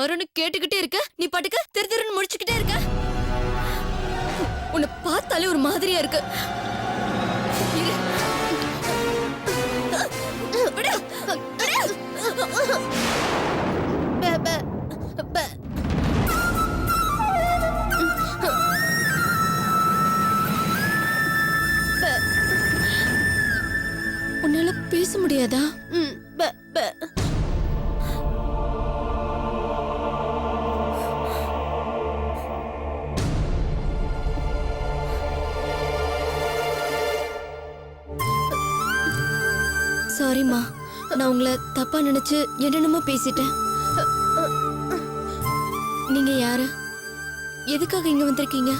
வரும்னு கேட்டுக்கிட்டே இருக்க, நீ பாட்டுக்கு திரு திருன்னு முடிச்சுக்கிட்டே இருக்க. உன்னை பார்த்தாலே ஒரு மாதிரியா இருக்கு. இரு. விடு. விடு. பே, பே, பே. பே. உன்னால பேச முடியாதா? பே, பே. சாரிம்மா, நான் உங்களை தப்பா நினைச்சு என்னென்னமோ பேசிட்டேன். நீங்க யாரு? எதுக்காக இங்க வந்திருக்கீங்க?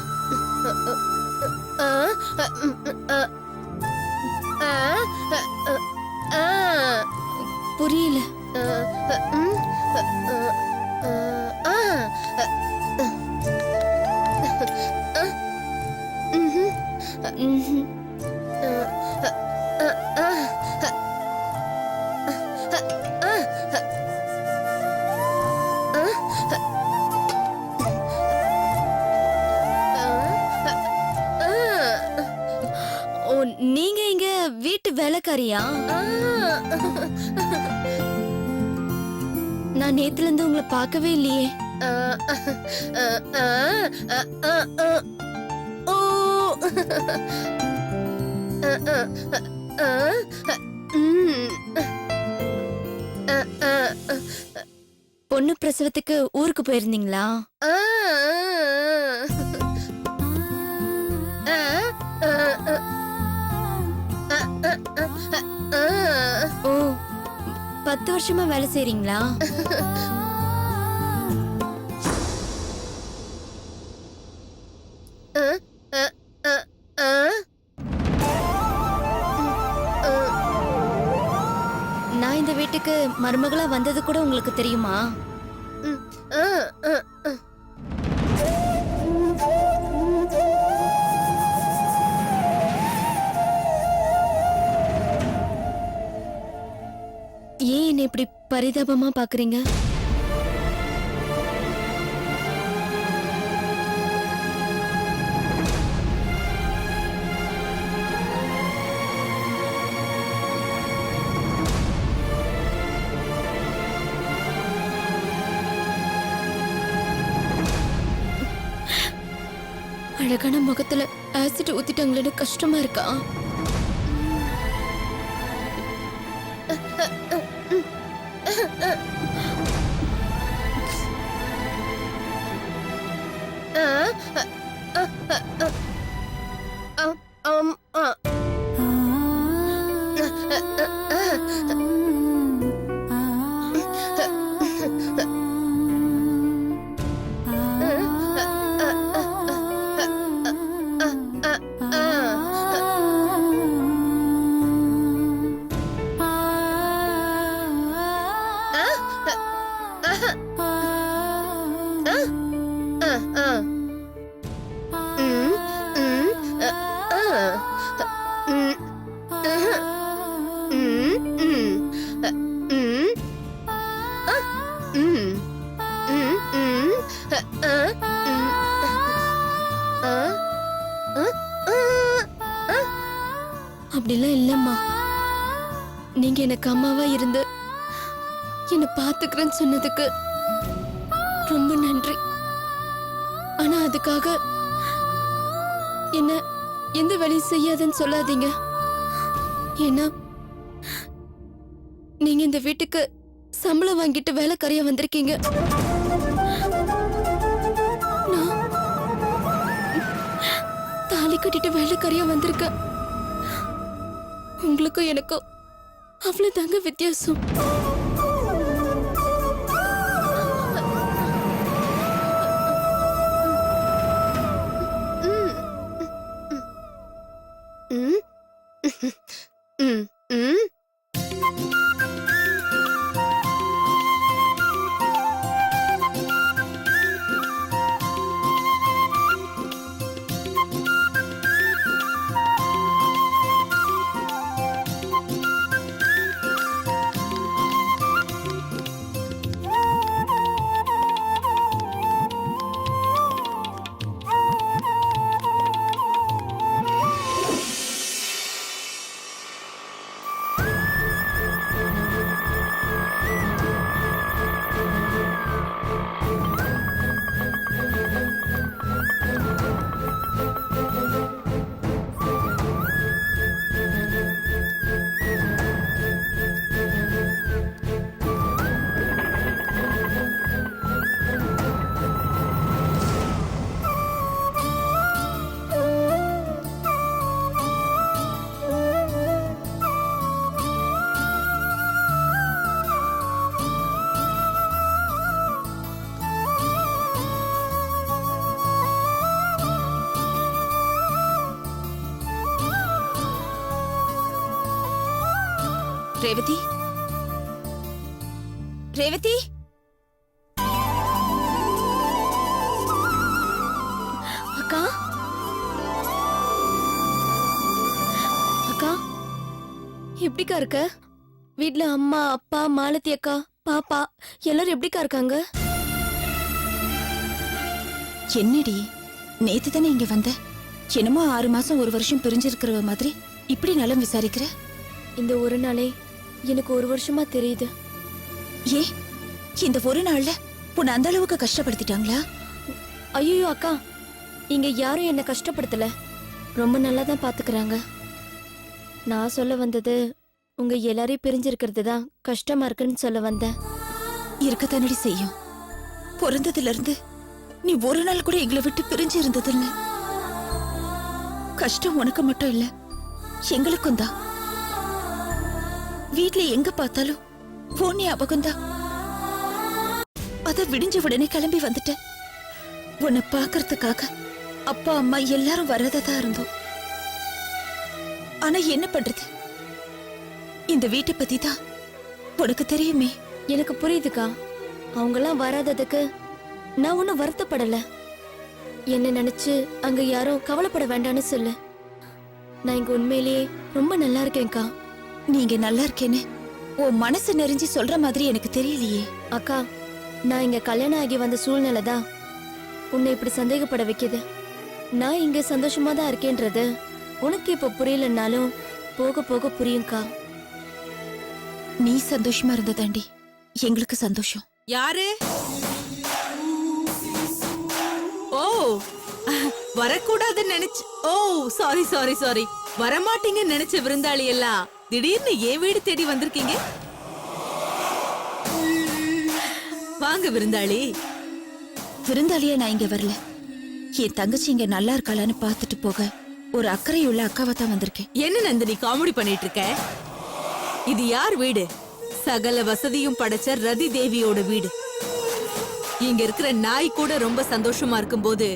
புரியல. நீங்க இங்க வீட்டு வேலைக்காரியா? நான் நேத்துல இருந்து உங்களை பார்க்கவே இல்லையே. பொண்ணு பிரசவத்துக்கு ஊருக்கு போயிருந்தீங்களா? ஓ, 10 வருஷமா வேலை செய்றீங்களா? நான் இந்த வீட்டுக்கு மருமகளா வந்தது கூட உங்களுக்கு தெரியுமா? ஏன் என்ன இப்படி பரிதாபமா பாக்குறீங்க? அழகான முகத்துல ஆசிட் ஊத்திட்டாங்களேன்னு கஷ்டமா இருக்கா? அப்படிலாம் இல்லம்மா. நீங்க எனக்கு அம்மாவா இருந்து என்ன பாத்துக்கிறேன்னு சொன்னதுக்கு ரொம்ப நன்றி. ஆனா அதுக்காக என்ன எந்த வேலையும் செய்யாதுன்னு சொல்லாதீங்க. ஏன்னா நீங்க இந்த வீட்டுக்கு சம்பளம் வாங்கிட்டு வேலைக்காரியா வந்திருக்கீங்க. நான் தாலி கட்டிட்டு வேலைக்காரியா வந்திருக்கேன். உங்களுக்கும் எனக்கும் அவ்வளவு தாங்க வித்தியாசம். ரேவதி, ரேவதி, அக்கா அக்கா எப்படிக்கா இருக்க? வீட்ல அம்மா அப்பா மாலதி அக்கா பாப்பா எல்லாரும் எப்படிக்கா இருக்காங்க? என்னடி நேத்து தானே இங்க வந்த? என்னமோ 6 மாசம் 1 வருஷம் பிரிஞ்சிருக்கிற மாதிரி இப்படி நலம் விசாரிக்கிற? இந்த ஒரு நாளே எனக்கு 1 வருஷமா தெரியுது. ஏ, இந்த ஒரு நாள்ல உன்னை அந்த அளவுக்கு கஷ்டப்படுத்திட்டாங்களா? ஐயோ அக்கா, இங்க யாரும் என்ன கஷ்டப்படுத்தல, ரொம்ப நல்லா தான் பாத்துக்கறாங்க. நான் சொல்ல வந்தது உங்க எல்லாரையும் பிரிஞ்சிருக்கிறது தான் கஷ்டமா இருக்குன்னு சொல்ல வந்தேன். இருக்கத்தானடி செய்யும். பிறந்ததுல இருந்து நீ ஒரு நாள் கூட எங்களை விட்டு பிரிஞ்சு இருந்ததில்ல. கஷ்டம் உனக்கு மட்டும் இல்ல, எங்களுக்கும் தான். வீட்ல எங்க பார்த்தாலும் போன் ஞாபகம்தான். அத விடிஞ்ச உடனே கிளம்பி வந்துட்ட. உன்னை பாக்குறதுக்காக அப்பா அம்மா எல்லாரும் வரதான் இருந்தோம். ஆனா என்ன பண்றது, இந்த வீட்டை பத்தி தான் உனக்கு தெரியுமே. எனக்கு புரியுதுக்கா, அவங்கெல்லாம் வராததுக்கு நான் ஒன்னும் வருத்தப்படல. என்ன நினைச்சு அங்க யாரும் கவலைப்பட வேண்டாம்னு சொல்லு. நான் இங்க உண்மையிலேயே ரொம்ப நல்லா இருக்கேன்க்கா. நீங்க நல்லா இருக்கேன்னு உன் மனசு நெறிஞ்சு சொல்ற மாதிரி எனக்கு தெரியலையே. அக்கா, நான் இங்க கல்யாணம் ஆகி வந்த சூழ்நிலை தான் உன்னை இப்படி சந்தேகப்பட வைக்குது. நான் இங்க சந்தோஷமா தான் இருக்கேன்றது உனக்கு இப்ப புரியலன்னாலும் போக போக புரியும்க்கா. நீ சந்தோஷமா இருந்ததாண்டி எங்களுக்கு சந்தோஷம். யாரு? ஓ, வரக்கூடாதுன்னு நினைச்சு. ஓ, சாரி சாரி சாரி. வரமாட்டீங்கன்னு நினைச்ச விருந்தாளி எல்லாம் திடீர்னு என் வீடு தேடி வந்திருக்கீங்க. வாங்க விருந்தாளி. விருந்தாளியா நான் இங்க வரல, என் தங்கச்சி இங்க நல்லா இருக்காளான்னு பாத்துட்டு போக ஒரு அக்கறையுள்ள அக்காவை தான் வந்திருக்கேன். என்ன நந்தினி காமெடி பண்ணிட்டு இருக்க? இது யார் வீடு? சகல வசதியும் படைச்ச ரதி தேவியோட வீடு. இங்க இருக்கிற நாய் கூட ரொம்ப சந்தோஷமா இருக்கும்போது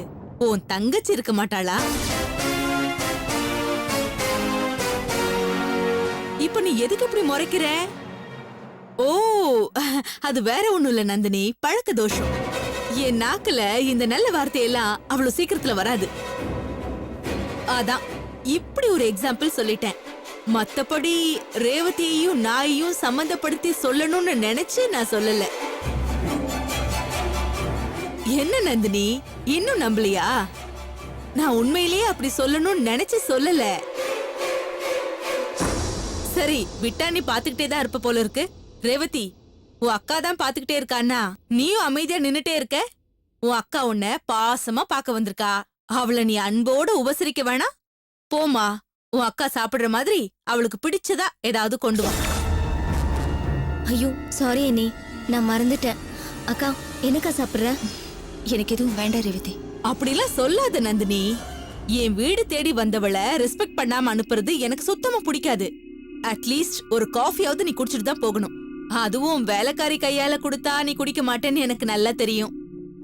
உன் தங்கச்சி இருக்க மாட்டாளா? இப்ப நீ எதுக்கு இப்படி முறைக்கிற? ஓ, அது வேற ஒண்ணும் இல்ல நந்தினி, பழக்க தோஷம். என் நாக்குல இந்த நல்ல வார்த்தையெல்லாம் அவ்வளவு சீக்கிரத்துல வராது. அதான் இப்படி ஒரு எக்ஸாம்பிள் சொல்லிட்டேன். மத்தபடி ரேவதியையும் நாயையும் சம்பந்தப்படுத்தி சொல்லணும்னு நினைச்சு நான் சொல்லல. என்ன நந்தினி, இன்னும் நம்பலையா? நான் உண்மையிலேயே அப்படி சொல்லணும்னு நினைச்சு சொல்லல. சரி, விட்டா நீ பாத்துக்கிட்டே தான் இருப்ப போல இருக்கு. ரேவதி, உன் அக்கா தான் பாத்துக்கிட்டே இருக்கான்னா நீயும் அமைதியா நின்னுட்டே இருக்க. உன் அக்கா உன்னை பாசமா பாக்க வந்திருக்கா. அவளை நீ அன்போட உபசரிக்க வேணாம்? போமா, உன் அக்கா சாப்பிடுற மாதிரி அவளுக்கு பிடிச்சதா ஏதாவது கொண்டு வா. ஐயோ சாரி அண்ணி, நான் மறந்துட்டேன். அக்கா, என்னக்கா சாப்பிடுற? எனக்கு எதுவும் வேண்டாம் ரேவதி. அப்படிலாம் சொல்லாத நந்தினி. என் வீடு தேடி வந்தவளை ரெஸ்பெக்ட் பண்ணாம அனுப்புறது எனக்கு சுத்தமா பிடிக்காது. அட்லீஸ்ட் ஒரு காஃபியாவது நீ குடிச்சிட்டு தான் போகணும். அதுவும் வேலைக்காரி கையால குடுத்தா நீ குடிக்க மாட்டேன்னு எனக்கு நல்லா தெரியும்.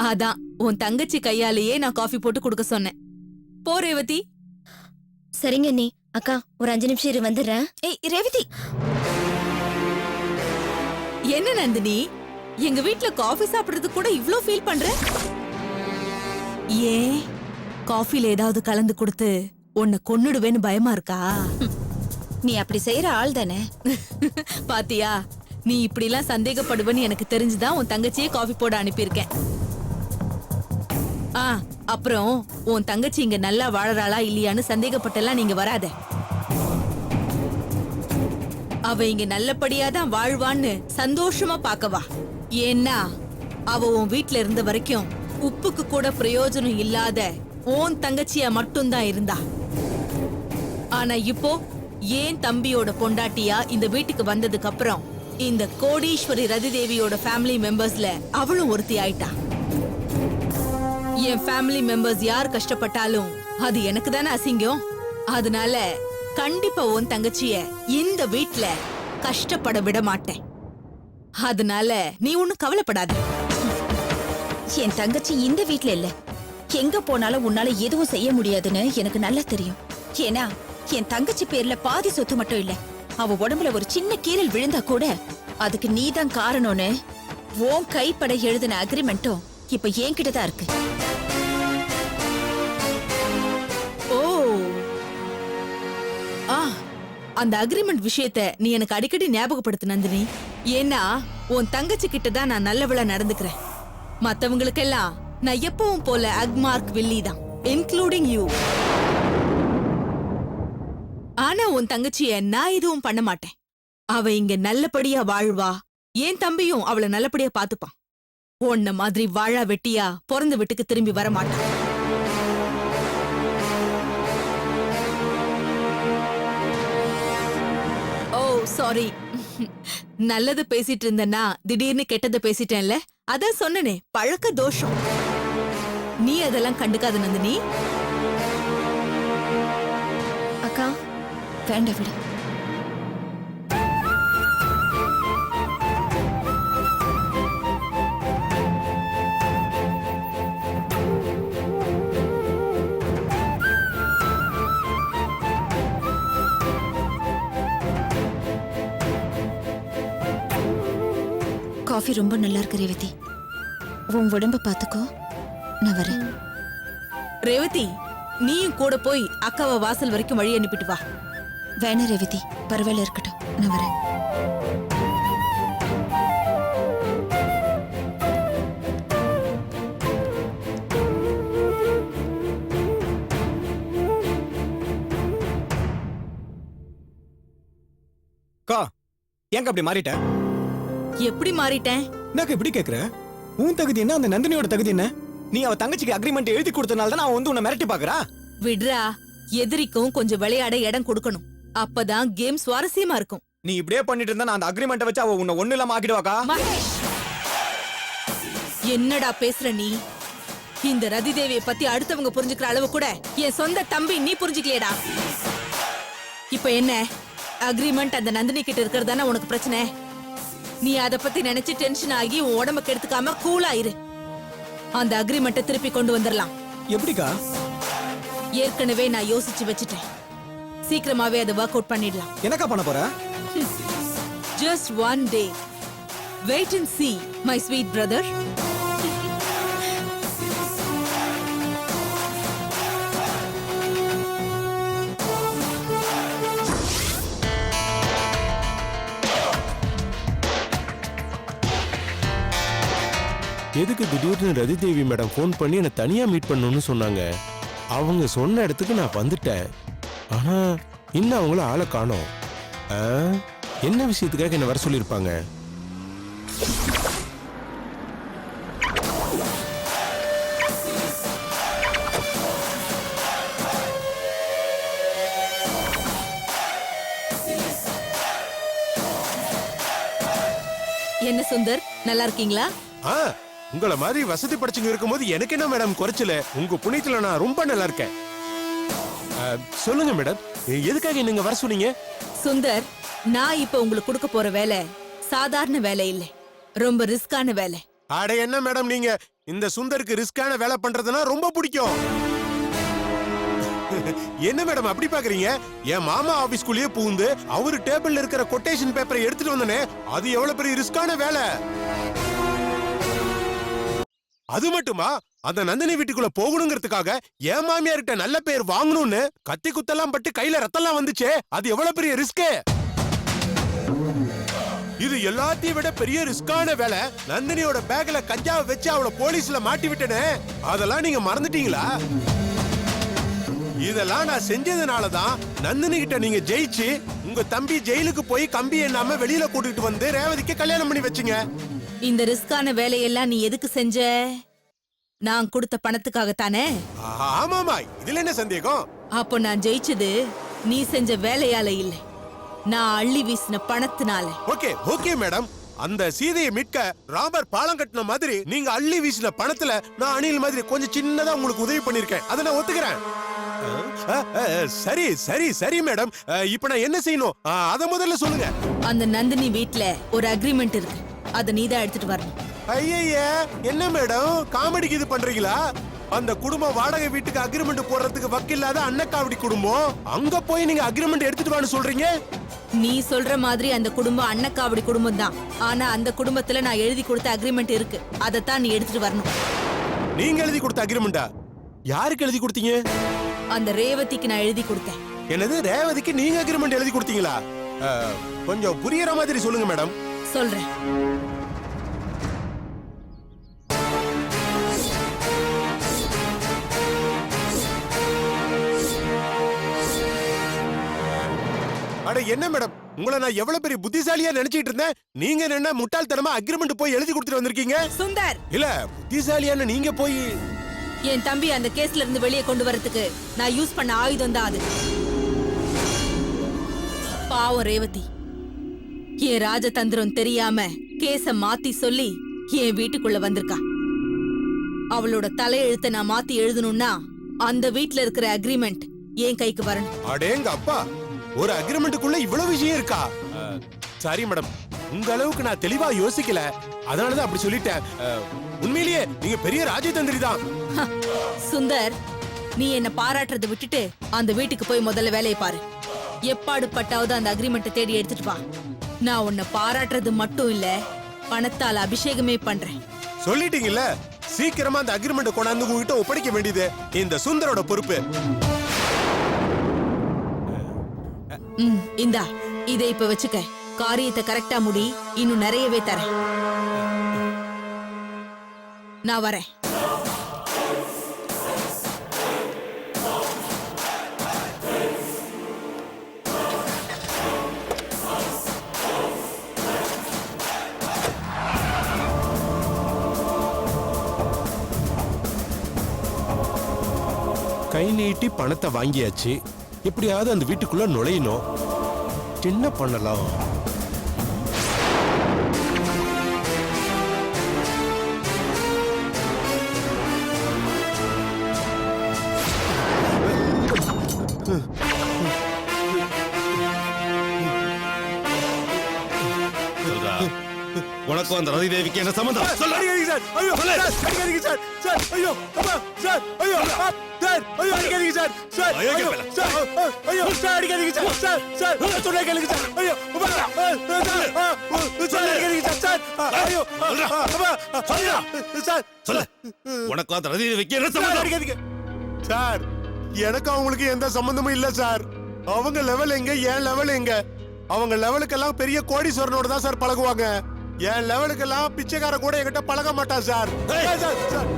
அதான் உன் தங்கச்சி கையாலேயே நான் காஃபி போட்டு குடுக்க சொன்னேன். போ ரேவதி. சரிங்க அண்ணி. அக்கா, ஒரு 5 நிமிஷம் இரு, வந்துடுறேன். ஏய் ரேவதி. என்ன நந்தினி, எங்க வீட்ல காஃபி சாப்பிடுறது கூட இவ்ளோ ஃபீல் பண்ற? ஏன் காஃபில ஏதாவது கலந்து கொடுத்து உன்னை கொன்னுடுவேன்னு பயமா இருக்கா? நீ அப்படி செய்யற ஆள் தானே. பாத்தியா, நீ இப்படிலாம் சந்தேகப்படுவன்னு எனக்கு தெரிஞ்சுதான் உன் தங்கச்சியே காஃபி போட அனுப்பியிருக்கேன். அப்புறம் உன் தங்கச்சி இங்க நல்லா வாழறாளா இல்லையான்னு சந்தேகப்பட்டெல்லாம் நீங்க வராத. அவ இங்க நல்லபடியாதான் வாழ்வான்னு சந்தோஷமா பாக்கவா. ஏன்னா அவ உன் வீட்ல இருந்த வரைக்கும் உப்புக்கு கூட பிரயோஜனம் இல்லாத உன் தங்கச்சியா மட்டும்தான் இருந்தா. ஆனா இப்போ ஏன் தம்பியோட பொண்டாட்டியா இந்த வீட்டுக்கு வந்ததுக்கு அப்புறம் இந்த கோடீஸ்வரி ரதி தேவியோட ஃபேமிலி மெம்பர்ஸ்ல அவளும் ஒருத்தி ஆயிட்டா. என் ஃபேமிலி மெம்பர்ஸ் யார் கஷ்டப்பட்டாலும் அது எனக்கு தானே அசிங்கம். அதனால கண்டிப்பா உன் தங்கச்சிய இந்த வீட்ல கஷ்டப்பட விட மாட்டேன். அதனால நீ ஒண்ணும் கவலைப்படாத. என் தங்கச்சி இந்த வீட்ல இல்ல, எங்க போனாலும் உன்னால எதுவும் செய்ய முடியாதுன்னு எனக்கு நல்லா தெரியும். ஏன்னா என் தங்கச்சி பேர்ல பாதி சொத்து மட்டும் இல்ல, அவ உடம்புல ஒரு சின்ன கீறல் விழுந்தா கூட அதுக்கு நீதான் காரணம்னு உன் கைப்பட எழுதின அக்ரிமெண்ட்டும் இப்ப என்கிட்ட தான் இருக்கு. ஓ ஆ அந்த அக்ரிமெண்ட் விஷயத்த நீ எனக்கு அடிக்கடி ஞாபகப்படுத்து நந்தினி. ஏன்னா உன் தங்கச்சி கிட்ட தான் நான் நல்லவளா நடந்துக்கிறேன். மத்தவங்களுக்கெல்லாம் நான் எப்பவும் போல அக்மார்க் வில்லி தான், இன்க்ளூடிங் யூ. ஆனா உன் தங்கச்சிய நான் எதுவும் பண்ண மாட்டேன். அவ இங்க நல்லபடியா வாழ்வா, என் தம்பியும் அவளை நல்லபடியா பாத்துப்பான். உன்ன மாதிரி வாழா வெட்டியா பிறந்த வீட்டுக்கு திரும்பி வர மாட்டான். ஓ சாரி, நல்லது பேசிட்டு இருந்தேன்னா திடீர்னு கெட்டதை பேசிட்டேன்ல, அதான் சொன்னனே, பழக்க தோஷம். நீ அதெல்லாம் கண்டுக்காத நந்தினி. அக்கா, வேண்டாம் விடு. காஃபி ரொம்ப நல்லா இருக்கு ரேவதி. உன் உடம்ப பாத்துக்கோ, நான் வரேன். ரேவதி, நீயும் கூட போய் அக்காவை வாசல் வரைக்கும் வழி அனுப்பிட்டு வா. வேணா ரேவதி, பரவாயில்ல இருக்கட்டும், நான் வரேன். கா, ஏங்க அப்படி மாறிட்ட? எப்படி மாறிட்டேன்? நான் இப்படி கேக்குற? உன் தகுதி என்ன, அந்த நந்தினியோட தகுதி என்ன? நீ அவ தங்கச்சிக்கு அக்ரிமெண்ட் எழுதி கொடுத்தனால தான் அவ வந்து உன்னை மிரட்டி பாக்குறா. விட்ரா, எதிரிக்கும் கொஞ்சம் விளையாட இடம் கொடுக்கணும். அப்பதான் கேம் சுவாரஸ்யமா இருக்கும். நீ இப்படியே பண்ணிட்டு இருந்தா நான் அந்த அக்ரிமெண்ட்டை வச்சு அவ உன்னை ஒண்ணு இல்லாம ஆக்கிடுவாக்கா. மகேஷ், என்னடா பேசுற நீ? இந்த ரதி தேவியை பத்தி அடுத்தவங்க புரிஞ்சுக்கிற அளவு கூட என் சொந்த தம்பி நீ புரிஞ்சுக்கலையடா. இப்ப என்ன அக்ரிமெண்ட் அந்த நந்தினி கிட்ட இருக்கிறதானே உனக்கு பிரச்சனை? நீ அத பத்தி நினைச்சு டென்ஷன் ஆகி உன் உடம்ப கெடுத்துக்காம கூலா இரு. அந்த அக்ரிமெண்ட்டை திருப்பி கொண்டு வந்துடலாம். எப்படிக்கா? ஏற்கனவே நான் யோசிச்சு வச்சுட்டேன். சீக்கிரமாவே அதை ஒர்க் அவுட் பண்ணிடலாம். என்னக்கா பண்ண போற? Just one day. Wait and see, my sweet brother. எதுக்கு திடீர்னு ரதி தேவி மேடம் ஃபோன் பண்ணி என்னை தனியா மீட் பண்ணணும்னு சொன்னாங்க. அவங்க சொன்ன இடத்துக்கு நான் வந்துட்டேன். ஆனா இன்னும் அவங்கள ஆளை காணோம். என்ன விஷயத்துக்காக என்ன வர சொல்லியிருப்பாங்க? என்ன சுந்தர், நல்லா இருக்கீங்களா? உங்கள மாதிரி வசதி படைச்சுங்க இருக்கும்போது எனக்கு என்ன மேடம் குறைச்சல? உங்க புண்ணியத்துல நான் ரொம்ப நல்லா இருக்கேன். சொல்லுங்க மேடம், எதுக்காக நீங்க வர சொன்னீங்க? சுந்தர், நான் இப்ப உங்களுக்கு கொடுக்க போற வேலை சாதாரண வேலை இல்ல, ரொம்ப ரிஸ்கான வேலை. அட என்ன மேடம் நீங்க, இந்த சுந்தருக்கு ரிஸ்கான வேலை பண்றதுன்னா ரொம்ப பிடிக்கும். என்ன மேடம் அப்படி பாக்குறீங்க? என் மாமா ஆபீஸ்க்குள்ளேயே பூந்து அவரு டேபிள்ல இருக்கிற கொட்டேஷன் பேப்பரை எடுத்துட்டு வந்தனே, அது எவ்வளவு பெரிய ரிஸ்கான வேலை. அது மட்டுமா, அந்த நந்தினி வீட்டுக்குள்ள போகணுங்கிறதுக்காக என் மாமியார்கிட்ட நல்ல பேர் வாங்கணும்னு கத்தி குத்தெல்லாம் பட்டு கையில ரத்தம்லாம் வந்துச்சே, அது எவ்வளவு பெரிய ரிஸ்க். இது எல்லாத்தையும் விட பெரிய ரிஸ்கான வேலை. நந்தினியோட பேக்ல கஞ்சாவை வச்சு அவளை போலீஸ்ல மாட்டி விட்டனே, அதெல்லாம் நீங்க மறந்துட்டீங்களா? இதெல்லாம் நான் செஞ்சதுனாலதான் நந்தினி கிட்ட நீங்க ஜெயிச்சு உங்க தம்பி ஜெயிலுக்கு போய் கம்பி எண்ணாம வெளியில கூட்டிட்டு வந்து ரேவதிக்கு கல்யாணம் பண்ணி வச்சீங்க. இந்த ரிஸ்கான வேலையெல்லாம் நீ எதுக்கு செஞ்ச? நான் கொடுத்த பணத்துக்காகத்தானே? ஆமாமா, இதுல என்ன சந்தேகம்? அப்போ நான் ஜெயிச்சது நீ செஞ்ச வேலையால இல்ல, நான் அள்ளி வீசின பணத்தினால. ஓகே ஓகே மேடம், அந்த சீதையை மீட்க ராமர் பாலம் கட்டின மாதிரி நீங்க அள்ளி வீசின பணத்துல நான் அணில் மாதிரி கொஞ்சம் சின்னதா உங்களுக்கு உதவி பண்ணிருக்கேன், அதை நான் ஒத்துக்கிறேன். சரி சரி சரி மேடம், இப்ப நான் என்ன செய்யணும் அத முதல்ல சொல்லுங்க. அந்த நந்தினி வீட்ல ஒரு அக்ரிமெண்ட் இருக்கு, அத நீதான் எடுத்துட்டு வரணும். ஐய, என்ன மேடம் காமெடிக்கு இது பண்றீங்களா? அந்த குடும்பம் வாடகை வீட்டுக்கு அக்ரிமெண்ட் போடுறதுக்கு வக்கில்லாத அன்னக்காவடி குடும்பம், அங்க போய் நீங்க அக்ரிமெண்ட் எடுத்துட்டு வான்னு சொல்றீங்க? நீ சொல்ற மாதிரி அந்த குடும்பம் அன்னக்காவடி குடும்பம் தான். ஆனா அந்த குடும்பத்துல நான் எழுதி கொடுத்த அக்ரிமெண்ட் இருக்கு. அதைத்தான் நீ எடுத்துட்டு வரணும். நீங்க எழுதி கொடுத்த அக்ரிமெண்டா? யாருக்கு எழுதி கொடுத்தீங்க? அந்த ரேவதிக்கு நான் எழுதி கொடுத்தேன். என்னது, ரேவதிக்கு நீங்க அக்ரிமெண்ட் எழுதி கொடுத்தீங்களா? கொஞ்சம் புரியற மாதிரி சொல்லுங்க மேடம். சொல்றேன். அட என்ன மேடம், உங்களை நான் எவ்வளவு பெரிய புத்திசாலியா நினைச்சிட்டு இருந்தேன். நீங்க என்ன முட்டாள்தனமா அக்ரிமெண்ட் போய் எழுதி கொடுத்துட்டு வந்திருக்கீங்க. சுந்தர், இல்ல புத்திசாலியான நீங்க போய் என் தம்பி அந்த கேஸ்ல இருந்து வெளியே கொண்டு வரதுக்கு நான் யூஸ் பண்ண ஆயுதம் தான் அது. பாவம் ரேவதி, என் ராஜதந்திரம் தெரியாம கேஸ மாத்தி சொல்லி என் வீட்டுக்குள்ள வந்திருக்கா. அவளோட தலையெழுத்த நான் மாத்தி எழுதணும்னா அந்த வீட்ல இருக்கிற அக்ரிமெண்ட் என் கைக்கு வரணும். அடேங்க அப்பா, ஒரு அக்ரிமெண்ட்டுக்குள்ள இவ்வளவு விஷயம் இருக்கா? சாரி மேடம், உங்க அளவுக்கு நான் தெளிவா யோசிக்கல, அதனாலதான் அப்படி சொல்லிட்டேன். உண்மையிலேயே நீங்க பெரிய ராஜதந்திரி தான். சுந்தர், நீ என்ன பாராட்டுறதை விட்டுட்டு அந்த வீட்டுக்கு போய் முதல்ல வேலையை பாரு. எப்பாடு பட்டாவது அந்த அக்ரிமெண்ட்டை தேடி எடுத்துட்டு வா. நான் உன்னை பாராட்டுறது மட்டும் இல்ல, பணத்தால் அபிஷேகமே பண்றேன். சொல்லிட்டீங்கல்ல, சீக்கிரமா அந்த அக்ரிமெண்ட் கொண்டாந்து உங்ககிட்ட ஒப்படைக்க வேண்டியது இந்த சுந்தரோட பொறுப்பு. இந்தா, இதை இப்ப வச்சுக்க. காரியத்தை கரெக்டா முடி, இன்னும் நிறையவே தரேன். நான் வரேன். கை நீட்டி பணத்தை வாங்கியாச்சு, எப்படியாவது அந்த வீட்டுக்குள்ள நுழையணும். என்ன பண்ணலாம்? உனக்கும் அந்த ரதி தேவிக்கு என்ன சம்பந்தம்? சார், அடிக்காதீங்க சார். ஐயோ, சார், அடிக்காதீங்க சார். சார், ஐயோ, அப்பா, சார், ஐயோ, சார், ஐயோ, அடிக்காதீங்க சார். சார், ஐயோ, ஐயோ, சார், ஐயோ, சார், அடிக்காதீங்க சார். சார், சார், சொன்னா கேளுங்க சார். ஐயோ, அப்பா, சார், அடிக்காதீங்க சார். சார், ஐயோ, அப்பா, சார், சொல்லு, உனக்கும் அந்த ரதி தேவிக்கு என்ன சார், சம்பந்தம்? அடிக்காதீங்க சார். எனக்கு அவங்களுக்கு எந்த சம்பந்தமும் இல்ல சார். அவங்க லெவல் எங்க, என் லெவல் எங்க? அவங்க லெவலுக்கெல்லாம் பெரிய கோடீஸ்வரனோட தான் சார் பழகுவாங்க. என் லெவலுக்கெல்லாம் பிச்சைக்கார கூட என்கிட்ட பழக மாட்டான் சார். Sir, sir.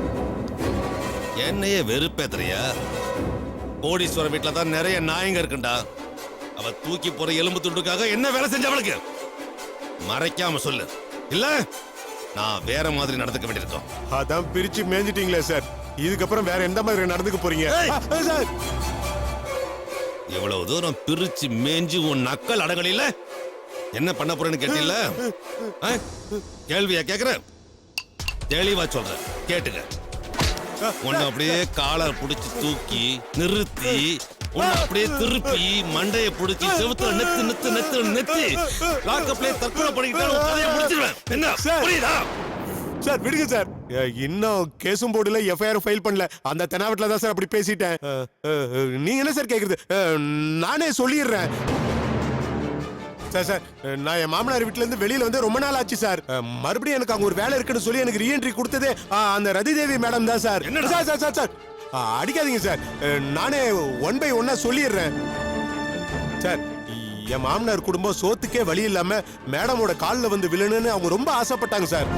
என்னையே வெறுப்பேத்துறியா? கோடீஸ்வரர் வீட்டுல தான் நிறைய நாயங்க இருக்குண்டா. அவ தூக்கி போற எலும்பு துண்டுக்காக என்ன வேலை செஞ்ச அவளுக்கு மறைக்காம சொல்லு, இல்ல நான் வேற மாதிரி நடந்துக்க வேண்டியிருக்கோம். அதான் பிரிச்சு மேஞ்சிட்டீங்களே சார். இதுக்கப்புறம் வேற எந்த மாதிரி நடந்துக்க போறீங்க சார்? எவ்வளவு தூரம் பிரிச்சு மேஞ்சு உன் நக்கல் அடங்கலில என்ன பண்ண போறேன்னு கேட்டீல்ல? கேள்வியா கேக்குற? தெளிவா சொல்றேன், கேட்டுக்க. உன்னை அப்படியே காலர் புடிச்சு தூக்கி நிறுத்தி உன்னை அப்படியே திருப்பி மண்டைய புடிச்சு செவுத்துல நெத்து நெத்து நெத்து நெத்தி லாக்கப்லயே தற்கொலை பண்ணிக்கிட்டாலும் கதையை முடிச்சிருவேன். என்ன புரியுதா? சார், விடுங்க சார். இன்னும் கேசும் போர்டுல எஃப்ஐஆர் ஃபைல் பண்ணல. அந்த தெனாவட்ல தான் சார் அப்படி பேசிட்டேன். நீங்க என்ன சார் கேக்குறது? நானே சொல்லிடுறேன் சார். சார், நான் என் மாமனார் வீட்டுல இருந்து வெளியில வந்து ரொம்ப நாள் ஆச்சு சார். மறுபடியும் எனக்கு அங்க ஒரு வேலை இருக்குன்னு சொல்லி எனக்கு ரீஎன்ட்ரி கொடுத்ததே அந்த ரதி தேவி மேடம் தான் சார். என்னடா? சார், சார், சார், சார், அடிக்காதீங்க சார். நானே 1 by 1 சொல்லிடுறேன் சார். என் மாமனார் குடும்பம் சோத்துக்கே வழி இல்லாம மேடமோட காலில் வந்து விழணும்னு அவங்க ரொம்ப ஆசைப்பட்டாங்க சார்.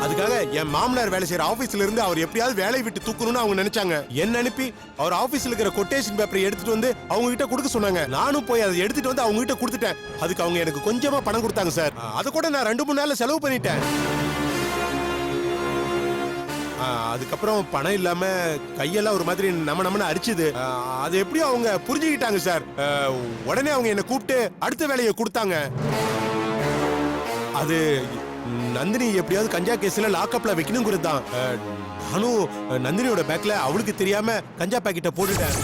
அதுக்காக என் மாமனார் வேலை செய்யற ஆபீஸ்ல இருந்து அவர் எப்படியாவது வேலை விட்டு தூக்கணும்னு அவங்க நினைச்சாங்க. என்ன அனுப்பி அவர் ஆபீஸ்ல இருக்கிற கொட்டேஷன் பேப்பரை எடுத்துட்டு வந்து அவங்க கிட்ட கொடுக்க சொன்னாங்க. நானும் போய் அதை எடுத்துட்டு வந்து அவங்க கிட்ட கொடுத்துட்டேன். அதுக்கு அவங்க எனக்கு கொஞ்சமா பணம் கொடுத்தாங்க சார். அதை கூட நான் 2-3 நாள்ல செலவு பண்ணிட்டேன். அதுக்கப்புறம் பணம் இல்லாம கையெல்லாம் ஒரு மாதிரி நம்மன்னு அரிச்சுது. அது எப்படியும் அவங்க புரிஞ்சுக்கிட்டாங்க சார். உடனே அவங்க என்ன கூப்பிட்டு அடுத்த வேலையை கொடுத்தாங்க. அது நந்தினி எப்படியாவது கஞ்சா கேஸ்ல லாக்அப்ல வைக்கணுங்கிறது தான். நானும் நந்தினியோட பேக்ல அவளுக்கு தெரியாம கஞ்சா பாக்கெட்டை போட்டுட்டேன்.